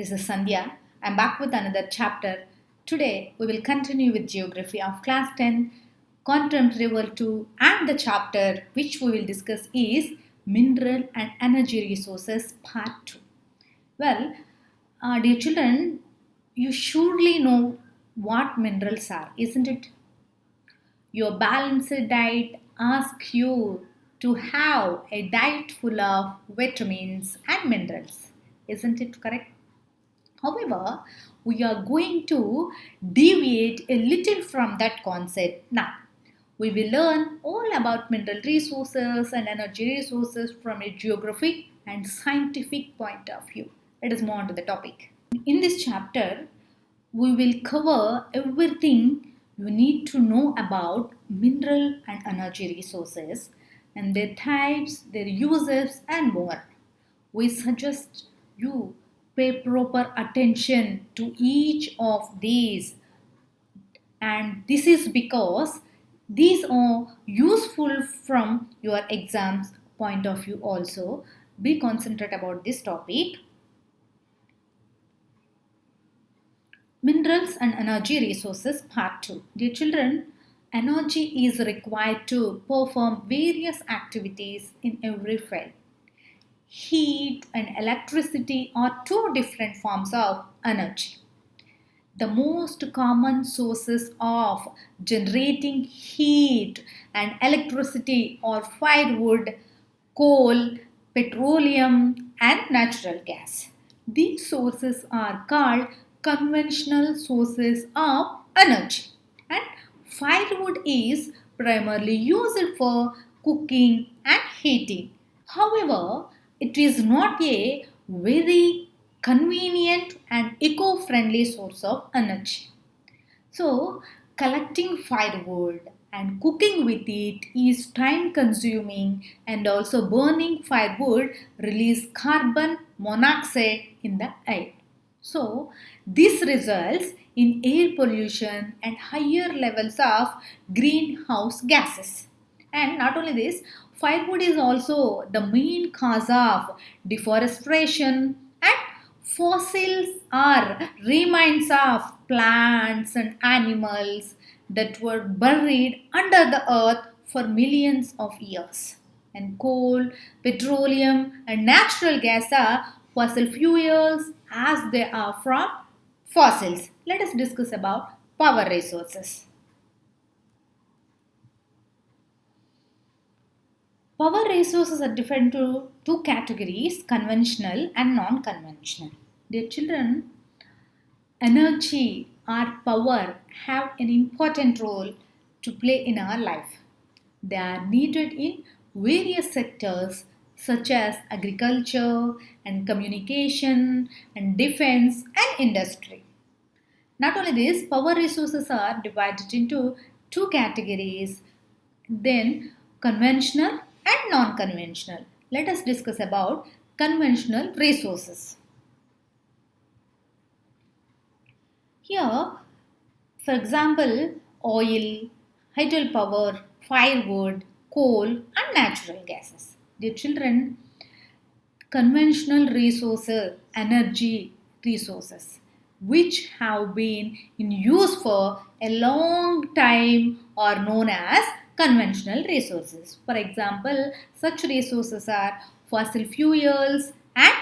This is Sandhya. I'm back with another chapter. Today we will continue with Geography of Class 10, Contemporary World 2, and the chapter which we will discuss is Mineral and Energy Resources Part 2. Well, dear children, you surely know what minerals are, isn't it? Your balanced diet asks you to have a diet full of vitamins and minerals. Isn't it correct? However, we are going to deviate a little from that concept now. We will learn all about mineral resources and energy resources from a geographic and scientific point of view. Let us move on to the topic. In this chapter, we will cover everything you need to know about mineral and energy resources and their types, their uses, and more. We suggest you pay proper attention to each of these, and this is because these are useful from your exams point of view also. Be concentrate about this topic. Minerals and energy resources part 2. Dear children, energy is required to perform various activities in every field. Heat and electricity are two different forms of energy. The most common sources of generating heat and electricity are firewood, coal, petroleum, and natural gas. These sources are called conventional sources of energy. And firewood is primarily used for cooking and heating. However, it is not a very convenient and eco-friendly source of energy. So, collecting firewood and cooking with it is time consuming, and also burning firewood release carbon monoxide in the air. So, this results in air pollution and higher levels of greenhouse gases. And not only this, firewood is also the main cause of deforestation, and fossils are remains of plants and animals that were buried under the earth for millions of years. And coal, petroleum, and natural gas are fossil fuels as they are from fossils. Let us discuss about power resources. Power resources are divided into two categories, conventional and non-conventional. Dear children, energy or power have an important role to play in our life. They are needed in various sectors such as agriculture and communication and defense and industry. Not only this, power resources are divided into two categories, then conventional and non-conventional. Let us discuss about conventional resources. Here, for example, oil, hydropower, firewood, coal, and natural gases. Dear children, conventional resources, energy resources, which have been in use for a long time are known as conventional resources. For example, such resources are fossil fuels and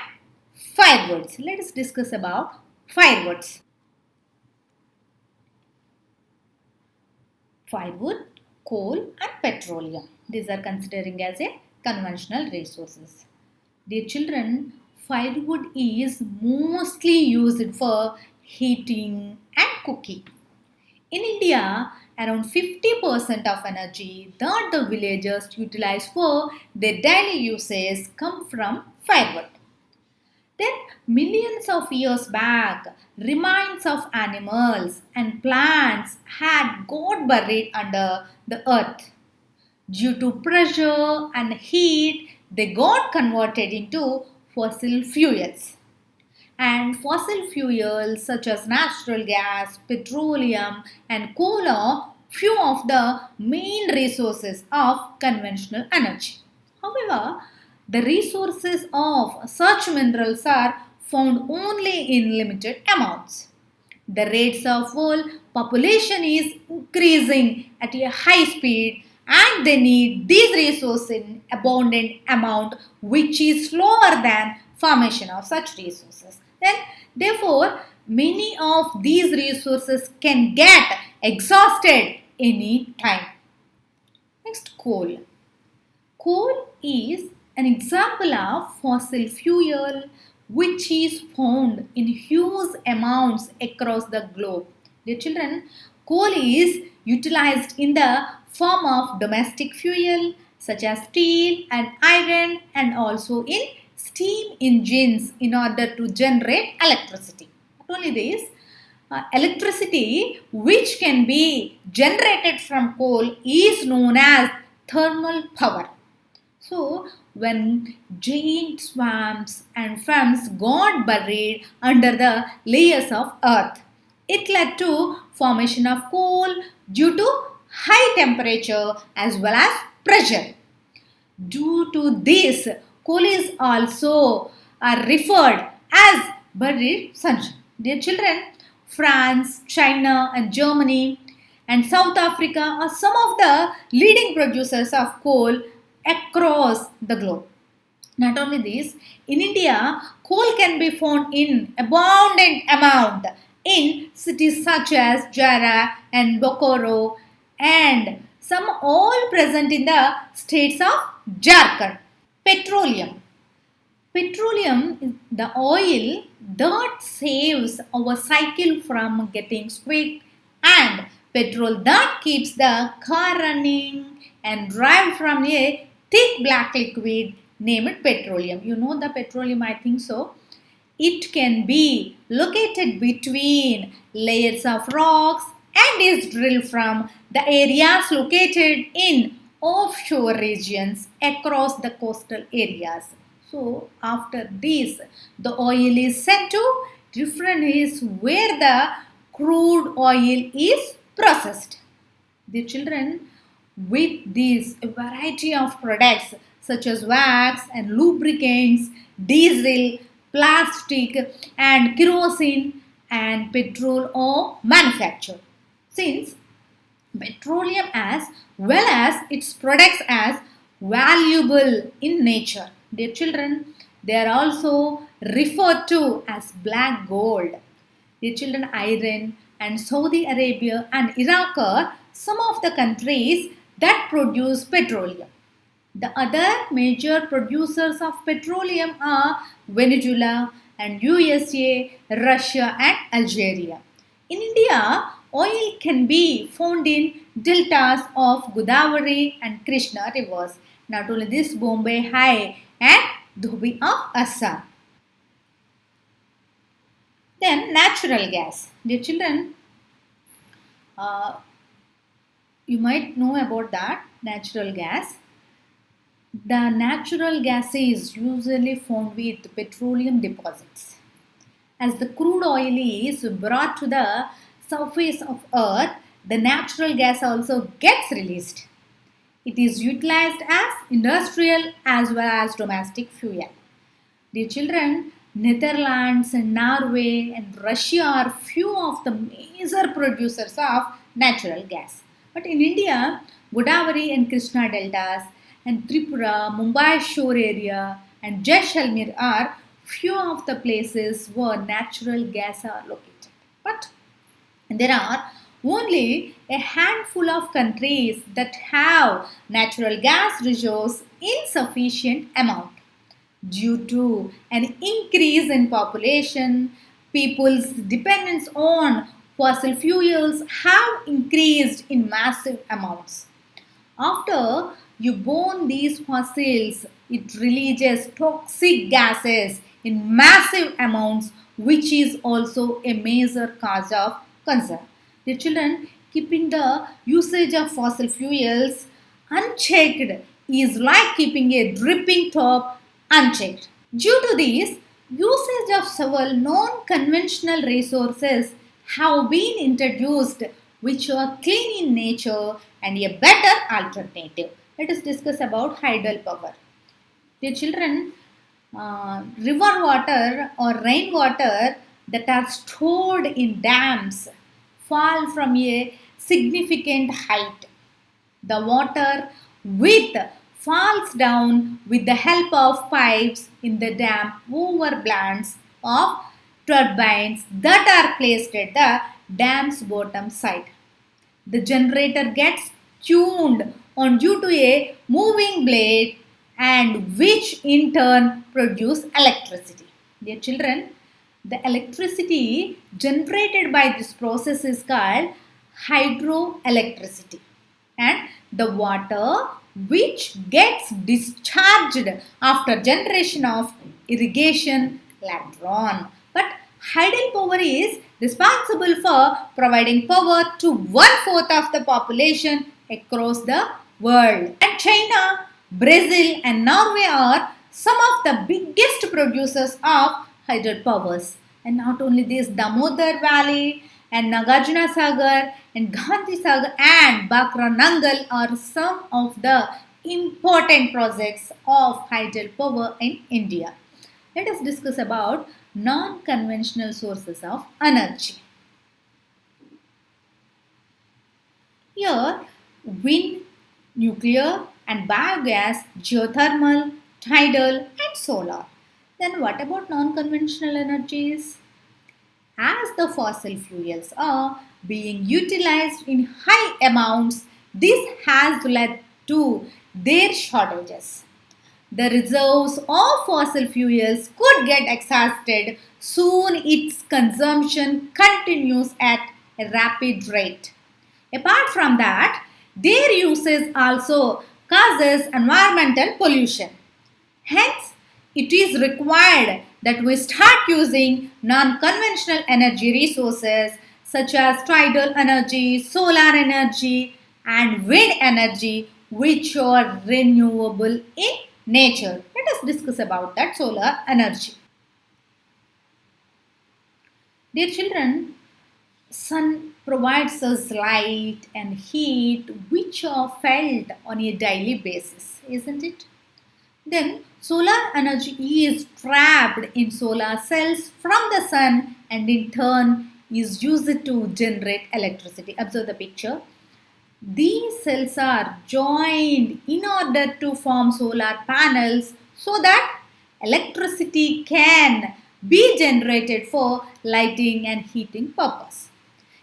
firewoods. Let us discuss about firewoods. Firewood, coal, and petroleum. These are considering as a conventional resources. Dear children, firewood is mostly used for heating and cooking. In India, around 50% of energy that the villagers utilize for their daily uses come from firewood. Then, millions of years back, remains of animals and plants had got buried under the earth. Due to pressure and heat, they got converted into fossil fuels. And fossil fuels such as natural gas, petroleum, and coal are few of the main resources of conventional energy. However, the resources of such minerals are found only in limited amounts. The rates of world population is increasing at a high speed and they need these resources in abundant amount which is slower than formation of such resources. Then therefore many of these resources can get exhausted any time. Next, coal. Coal is an example of fossil fuel which is found in huge amounts across the globe. Dear children, coal is utilized in the form of domestic fuel such as steel and iron and also in steam engines in order to generate electricity. Not only this, electricity which can be generated from coal is known as thermal power. So, when giant swamps and farms got buried under the layers of earth, it led to formation of coal due to high temperature as well as pressure. Due to this, coal is also referred as buried sunshine. Dear children, France, China, and Germany and South Africa are some of the leading producers of coal across the globe. Not only this, in India, coal can be found in abundant amount in cities such as Jara and Bokoro and some all present in the states of Jharkhand. Petroleum. Petroleum is the oil that saves our cycle from getting squeaked and petrol that keeps the car running and drive from a thick black liquid named petroleum. You know the petroleum, I think so. It can be located between layers of rocks and is drilled from the areas located in offshore regions across the coastal areas. So after this, the oil is sent to different areas where the crude oil is processed. The children, with these variety of products such as wax and lubricants, diesel, plastic and kerosene and petrol are manufactured. Since petroleum as well as its products as valuable in nature. Dear children, they are also referred to as black gold. Dear children, Iran and Saudi Arabia and Iraq are some of the countries that produce petroleum. The other major producers of petroleum are Venezuela and USA, Russia and Algeria. In India, oil can be found in deltas of Godavari and Krishna rivers. Not only this, Bombay High and Dhubi of Assam. Then natural gas. Dear children, uh, you might know about that natural gas. The natural gas is usually found with petroleum deposits. As the crude oil is brought to the surface of earth, the natural gas also gets released. It is utilized as industrial as well as domestic fuel. Dear children, Netherlands and Norway and Russia are few of the major producers of natural gas. But in India, Godavari and Krishna deltas and Tripura, Mumbai shore area and Jaisalmer are few of the places where natural gas are located. But there are only a handful of countries that have natural gas reserves in sufficient amount. Due to an increase in population, people's dependence on fossil fuels have increased in massive amounts. After you burn these fossils, it releases toxic gases in massive amounts, which is also a major cause of concern. The children, keeping the usage of fossil fuels unchecked is like keeping a dripping top unchecked. Due to this, usage of several non-conventional resources have been introduced which are clean in nature and a better alternative. Let us discuss about tidal power. Dear children, river water or rainwater that are stored in dams fall from a significant height. The water with falls down with the help of pipes in the dam over blades of turbines that are placed at the dam's bottom side. The generator gets tuned on due to a moving blade and which in turn produce electricity. Dear children, the electricity generated by this process is called hydroelectricity, and the water which gets discharged after generation of irrigation later on. But hydel power is responsible for providing power to one-fourth of the population across the world. And China, Brazil and Norway are some of the biggest producers of hydel powers. And not only this, Damodar Valley and Nagarjuna Sagar and Gandhi Sagar and Bakra Nangal are some of the important projects of hydel power in India. Let us discuss about non-conventional sources of energy. Here, wind, nuclear and biogas, geothermal, tidal and solar. Then what about non-conventional energies? As the fossil fuels are being utilized in high amounts, this has led to their shortages. The reserves of fossil fuels could get exhausted soon its consumption continues at a rapid rate. Apart from that, their usage also causes environmental pollution. Hence, it is required that we start using non-conventional energy resources such as tidal energy, solar energy and wind energy which are renewable in nature. Let us discuss about that solar energy. Dear children, sun provides us light and heat which are felt on a daily basis, isn't it? Then solar energy is trapped in solar cells from the sun and in turn is used to generate electricity. Observe the picture. These cells are joined in order to form solar panels so that electricity can be generated for lighting and heating purpose.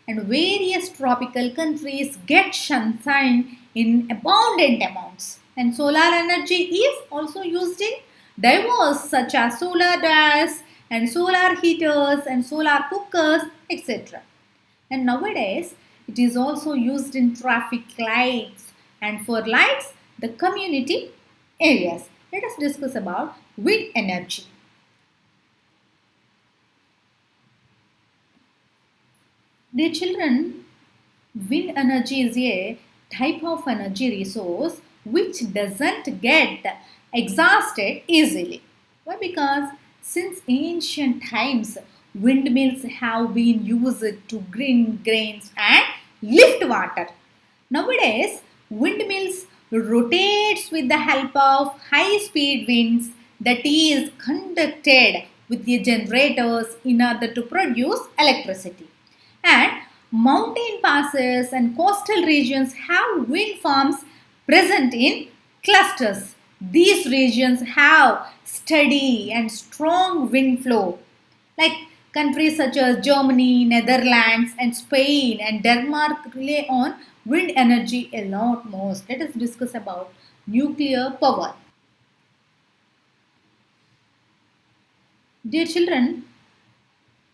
And various tropical countries get sunshine in abundant amounts. And solar energy is also used in diverse such as solar dryers and solar heaters and solar cookers, etc. And nowadays, it is also used in traffic lights and for lights, the community areas. Let us discuss about wind energy. Dear children, wind energy is a type of energy resource which doesn't get exhausted easily. Why? Because since ancient times, windmills have been used to grind grains and lift water. Nowadays, windmills rotates with the help of high-speed winds that is conducted with the generators in order to produce electricity. And mountain passes and coastal regions have wind farms present in clusters. These regions have steady and strong wind flow. Like countries such as Germany, Netherlands and Spain and Denmark rely on wind energy a lot most. Let us discuss about nuclear power. Dear children,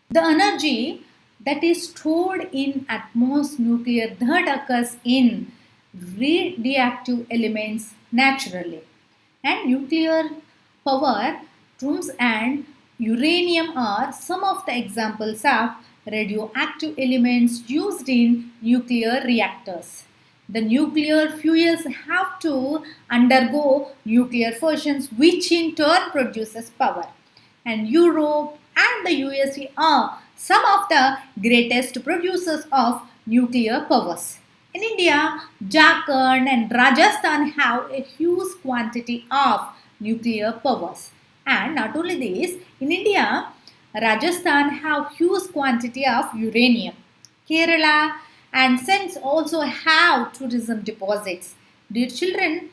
the energy that is stored in atmos nuclear that occurs in radioactive elements naturally. And nuclear power, tritium and uranium are some of the examples of radioactive elements used in nuclear reactors. The nuclear fuels have to undergo nuclear fusions which in turn produces power. And Europe and the USA are some of the greatest producers of nuclear powers. In India, Jharkhand and Rajasthan have a huge quantity of nuclear powers. And not only this, in India, Rajasthan have huge quantity of uranium. Kerala and since also have tourism deposits. Dear children,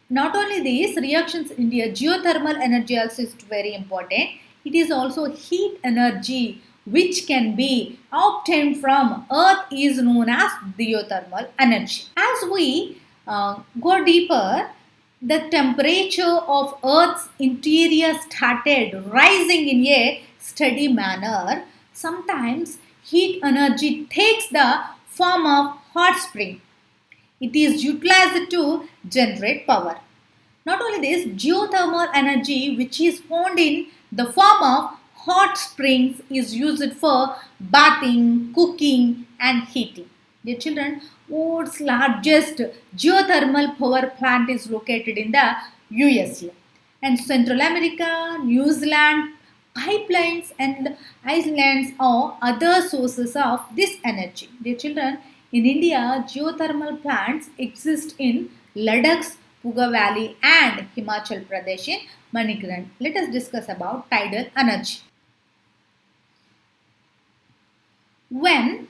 not only these reactions in India, geothermal energy also is very important. It is also heat energy which can be obtained from earth is known as geothermal energy. As we go deeper, the temperature of earth's interior started rising in a steady manner. Sometimes heat energy takes the form of hot spring. It is utilized to generate power. Not only this, geothermal energy, which is found in the form of hot springs, is used for bathing, cooking, and heating. Dear children, world's largest geothermal power plant is located in the USA. And Central America, New Zealand, pipelines, and islands are other sources of this energy. Dear children, in India, geothermal plants exist in Ladakh, Puga Valley, and Himachal Pradesh in Manigrand. Let us discuss about tidal energy. When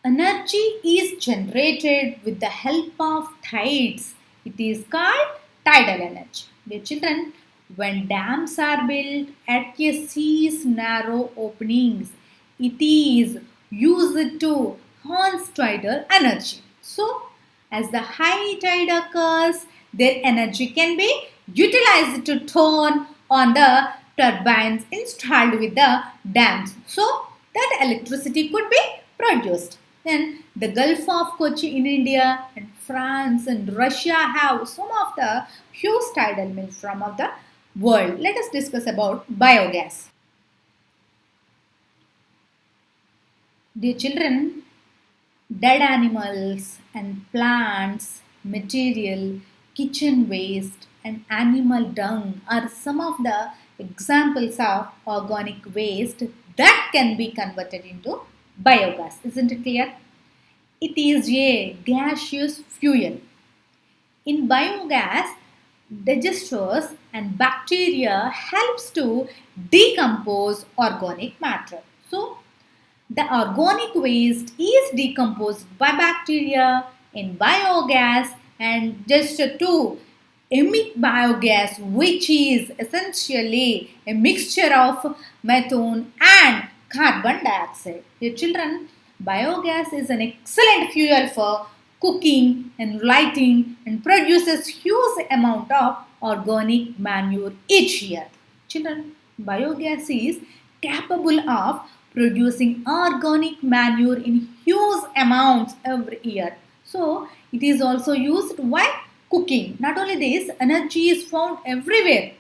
energy is generated with the help of tides, it is called tidal energy. Dear children, when dams are built at a sea's narrow openings, it is used to harness tidal energy. So, as the high tide occurs, their energy can be utilized to turn on the turbines installed with the dams. So, that electricity could be produced. Then the Gulf of Kochi in India and France and Russia have some of the huge tidal mills from of the world. Let us discuss about biogas. Dear children, dead animals and plants, material, kitchen waste, and animal dung are some of the examples of organic waste that can be converted into biogas. Isn't it clear? It is a gaseous fuel. In biogas, digesters and bacteria helps to decompose organic matter. So, the organic waste is decomposed by bacteria in biogas and just to emit biogas, which is essentially a mixture of methane and carbon dioxide. Dear children, biogas is an excellent fuel for cooking and lighting and produces huge amount of organic manure each year. Children, biogas is capable of producing organic manure in huge amounts every year. So, it is also used while cooking. Not only this, energy is found everywhere.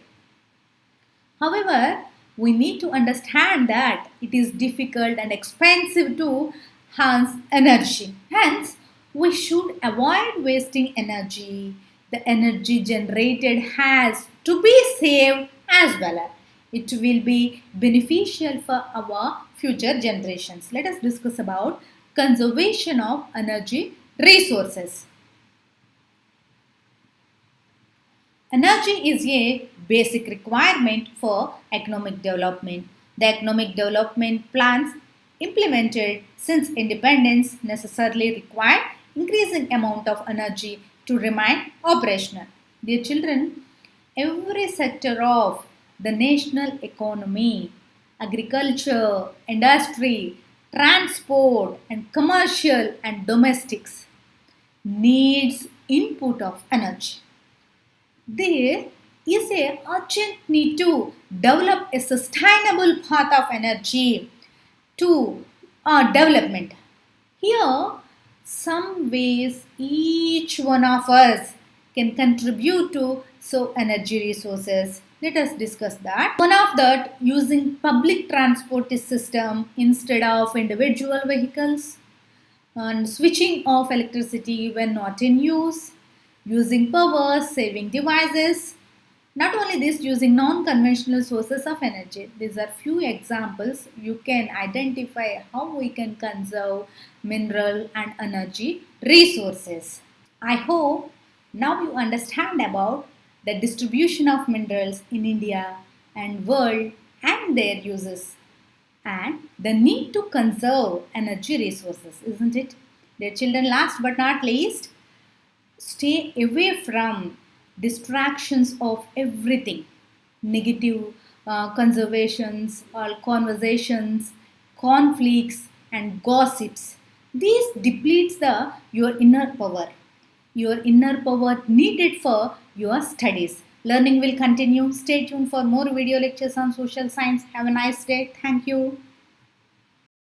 However, we need to understand that it is difficult and expensive to harness energy. Hence, we should avoid wasting energy. The energy generated has to be saved as well. It will be beneficial for our future generations. Let us discuss about conservation of energy resources. Energy is a basic requirement for economic development. The economic development plans implemented since independence necessarily require increasing amount of energy to remain operational. Dear children, every sector of the national economy, agriculture, industry, transport, and commercial and domestics needs input of energy. There is a urgent need to develop a sustainable path of energy to development. Here, some ways each one of us can contribute to so energy resources. Let us discuss that. One of that using public transport system instead of individual vehicles and switching off electricity when not in use, using power saving devices. Not only this, using non-conventional sources of energy. These are few examples you can identify how we can conserve mineral and energy resources. I hope now you understand about the distribution of minerals in India and world and their uses, and the need to conserve energy resources, isn't it? Dear children, last but not least, stay away from distractions of everything, negative conservations or conversations, conflicts and gossips. These depletes your inner power, your inner power needed for your studies. Learning will continue. Stay tuned for more video lectures on social science. Have a nice day. Thank you.